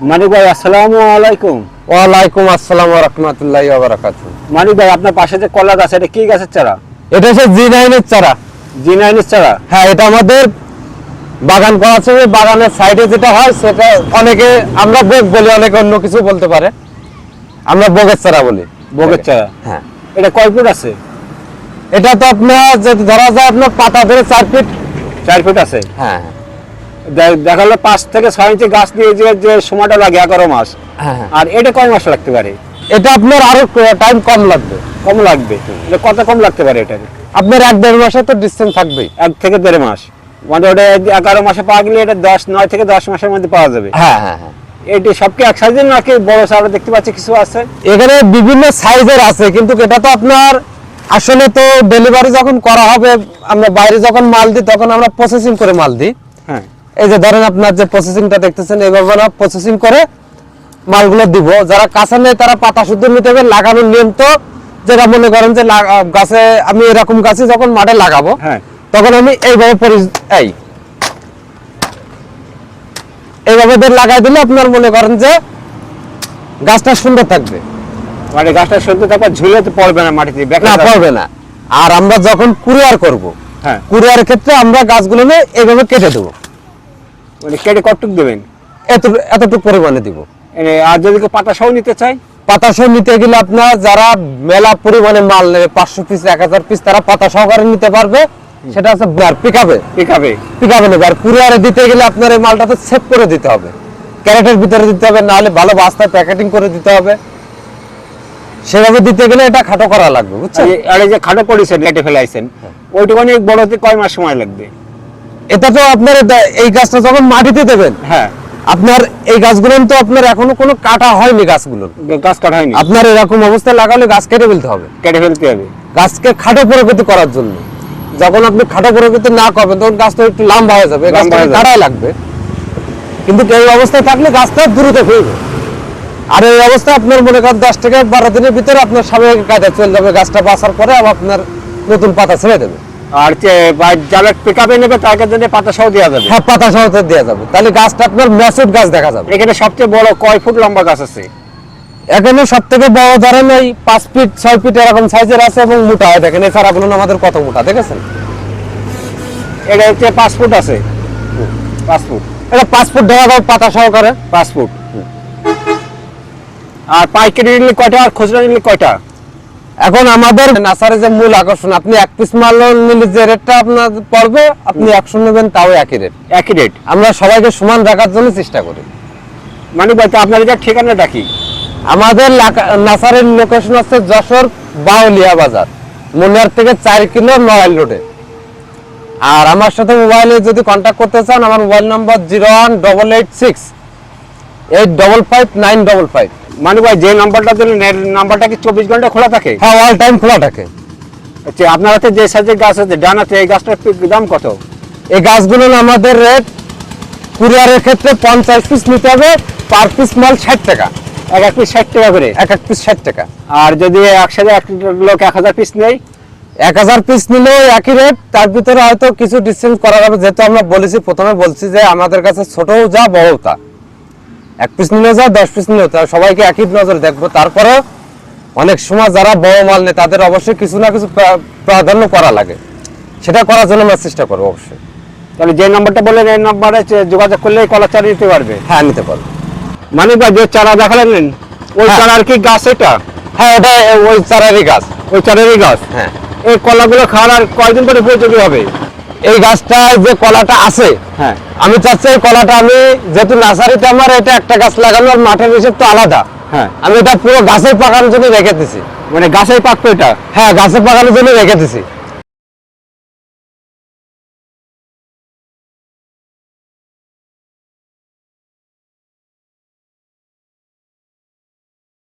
মানিক ভাই আসসালামু আলাইকুম। ওয়ালাইকুম আসসালাম ওয়া রাহমাতুল্লাহি ওয়া বারাকাতুহু। মানিক ভাই, আপনার পাশে যে কলা গাছ, এটা কি গাছের চারা? এটা হচ্ছে জি9 এর চারা। জি9 এর চারা? হ্যাঁ, এটা আমাদের বাগান করা আছে। বাগানের সাইডে যেটা হয় সেটা অনেকে আমরা বগ বলি, অনেকে অন্য কিছু বলতে পারে। আমরা বগের চারা বলি। বগের চারা? হ্যাঁ। এটা কয় ফুট আছে? এটা তো আপনার যদি ধরা যায় আপনার পাতা ধরে 4 ফিট। 4 ফুট আছে? হ্যাঁ দেখা গেলো 5 থেকে 6 ইঞ্চি গাছ দিয়ে যে সময়টা লাগে 11 মাস। হ্যাঁ। আর এটা কয় মাস লাগতে পারে? এটা আপনার আরো টাইম কম লাগবে। কম লাগবে? এটা কত কম লাগতে পারে? এটা আপনার 1-1.5 মাসে তো ডিসটেন্স থাকবেই। 1 থেকে 1.5 মাস মানে ওটা 11 মাসে পাওয়া গেলে এটা 9 থেকে 10 মাসের মধ্যে পাওয়া যাবে। হ্যাঁ হ্যাঁ হ্যাঁ। এটি সব কি এক সাইজের নাকি বড় চারা দেখতে পাচ্ছি কিছু আছে? এখানে বিভিন্ন সাইজের আছে, কিন্তু এটা তো আপনার আসলে তো ডেলিভারি যখন করা হবে, আমরা বাইরে যখন মাল দিই তখন আমরা প্রসেসিং করে মাল দিই। হ্যাঁ। এই যে ধরেন আপনার যে প্রসেসিংটা দেখতেছেন, এইভাবে আমরা প্রসেসিং করে মালগুলো দিব। যারা কাঁচা নেই তারা পাতা শুদ্ধ নিতে হবে। লাগানোর নিয়ম তো যেটা মনে করেন যে গাছে আমি এরকম গাছে যখন মাঠে লাগাবো, হ্যাঁ, তখন আমি এইভাবে এইভাবে লাগাই দিলে আপনার মনে করেন যে গাছটা সুন্দর থাকবে। মানে গাছটা সত্যি তারপর ঝুলে তো পড়বে না মাটিতে? না, পড়বে না। আর আমরা যখন কুরিয়ার করব, হ্যাঁ, কুরিয়ারের ক্ষেত্রে আমরা গাছগুলো এইভাবে কেটে দেবো। মানে কেটে কতটুকু দেবেন? এতটুকু পরিমাণে দিব। আর যদি কেউ পাতা সহ নিতে চাই? পাতা সহ নিতে গেলে আপনার যারা মেলা পরিমাণে মাল নেবে, 500 পিস 1000 পিস, তারা পাতা সহকারে নিতে পারবে। সেটা আছে পিকআপে নেবে। আর কুরিয়ারে দিতে গেলে আপনার এই মালটা তো সেভ করে দিতে হবে, ক্যারেটের ভিতরে দিতে হবে, নাহলে ভালো বস্তায় প্যাকেটিং করে দিতে হবে। সেভাবে দিতে গেলে এটা খাটো করা লাগবে, বুঝছেন? আর এই যে খাটো করেছেন, কেটে ফেলাইছেন, ওইটুকুনি বড় হতে কয় মাস সময় লাগবে? এটা তো আপনার এই গাছটা যখন মাটিতে দেবেন, হ্যাঁ, আপনার এই গাছগুলো তো আপনার এখনো কোনো কাটা হয়নি। গাছ কাটা হয়নি? আপনার এরকম অবস্থায় লাগালে গাছ কেটে ফেলতে হবে। গাছকে খাটো প্রকৃতি করার জন্য। যখন আপনি খাটো প্রকৃতি না করবেন তখন গাছটা একটু লম্বা হয়ে যাবে, গাছটা কাটাই লাগবে। কিন্তু এই অবস্থায় থাকলে গাছটা দ্রুত ফেলবে। আর এই অবস্থায় আপনার মনে করেন 10 থেকে 12 দিনের ভিতরে আপনার স্বাভাবিক কায়দা চলে যাবে। গাছটা বাঁচার পরে আবার আপনার নতুন পাতা ছেড়ে দেবে। আর যারা পিকআপে নেবে তাদের জন্য পাতা সহ দেওয়া যাবে? হ্যাঁ, পাতা সহ দেওয়া যাবে। তাহলে গাছটা আপনার ম্যাচিউরড গাছ দেখা যাবে। এখানে সবচেয়ে বড় কয় ফুট লম্বা গাছ আছে? এখানে সব থেকে বড় ধরেন এই 5 ফিট 6 ফিট এরকম সাইজের আছে এবং মোটা হয়। দেখেন এই চারাগুলো আমাদের কত মোটা, দেখেছেন? এটা হচ্ছে 5 ফুট আছে? 5 ফুট? এটা 5 ফুট ধরা যাবে পাতা সহকারে। 5 ফুট। আর পাইকারি নিলে কয়টা আর খুচরা নিলে কয়টা? এখন আমাদের নার্সারি যে মূল আকর্ষণ, আপনি 1 পিস মাল নিলে যে রেটটা আপনার পড়বে, আপনি 100 নেবেন তাও একই রেট। একই রেট? আমরা সবাইকে সমান রাখার জন্য চেষ্টা করি। মানে বলতে আপনার এটা ঠিকানাটা কি? আমাদের নার্সারির লোকেশন আছে যশোর বাউলিয়া বাজার, মুনিয়ার থেকে 4 কিলো নড়াইল রোডে। আর আমার সাথে মোবাইলে যদি কন্ট্যাক্ট করতে চান, আমার মোবাইল নাম্বার 01886 855 955। মানে ভাই, যে নাম্বারটা দিলেন এর নাম্বারটা কি 24 ঘন্টা খোলা থাকে? হ্যাঁ, অল টাইম খোলা থাকে। আচ্ছা, আপনার হাতে যে সাইজের গাছ আছে ডানাতে, এই গাছটার দাম কত? এই গাছগুলো আমাদের রেট কুরিয়ারের ক্ষেত্রে 50 পিস নিতে হবে, পার পিস মাল 60 টাকা। এক পিস 60 টাকা করে? এক পিস 60 টাকা। আর যদি একসাথে এক লোক 1000 পিস নেয়? 1000 পিস নিলেও একই রেট। তার ভিতরে হয়তো কিছু ডিসকাউন্ট করা যাবে, যেহেতু আমরা প্রথমে বলছি যে আমাদের কাছে ছোটও যা বড়ও তা। 1 পিস নিলেও যা, 10 পিস নিলেও তা, সবাইকে একই নজরে দেখবো। তারপরে অনেক সময় যারা বড় মাল নেয় তাদের অবশ্যই কিছু না কিছু প্রাধান্য করা লাগে, সেটা করার জন্য আমরা চেষ্টা করবো অবশ্যই। তাহলে যে নাম্বারটা বললেন এই নাম্বারে যোগাযোগ করলে কলা চারা নিতে পারবে? হ্যাঁ, নিতে পারবে। মানে ভাই, যে চারা দেখালেন ওই চারার কি গাছ এটা? হ্যাঁ, ওটা ওই চারারই গাছ। ওই চারারই গাছ? হ্যাঁ। এই কলাগুলো খাওয়ার আর কয়দিন পরে উপযোগী হবে? এই গাছটা যে কলাটা আছে, হ্যাঁ, আমি চাচ্ছি এই কলাটা, আমি যেহেতু নার্সারিতে আমার এটা একটা গাছ লাগানো, আর মাঠের হিসেব তো আলাদা, হ্যাঁ, আমি এটা পুরো গাছের পাকানোর জন্য রেখে দিছি। মানে গাছেই পাকতো এটা? হ্যাঁ, গাছের পাকানোর জন্য রেখে দিছি।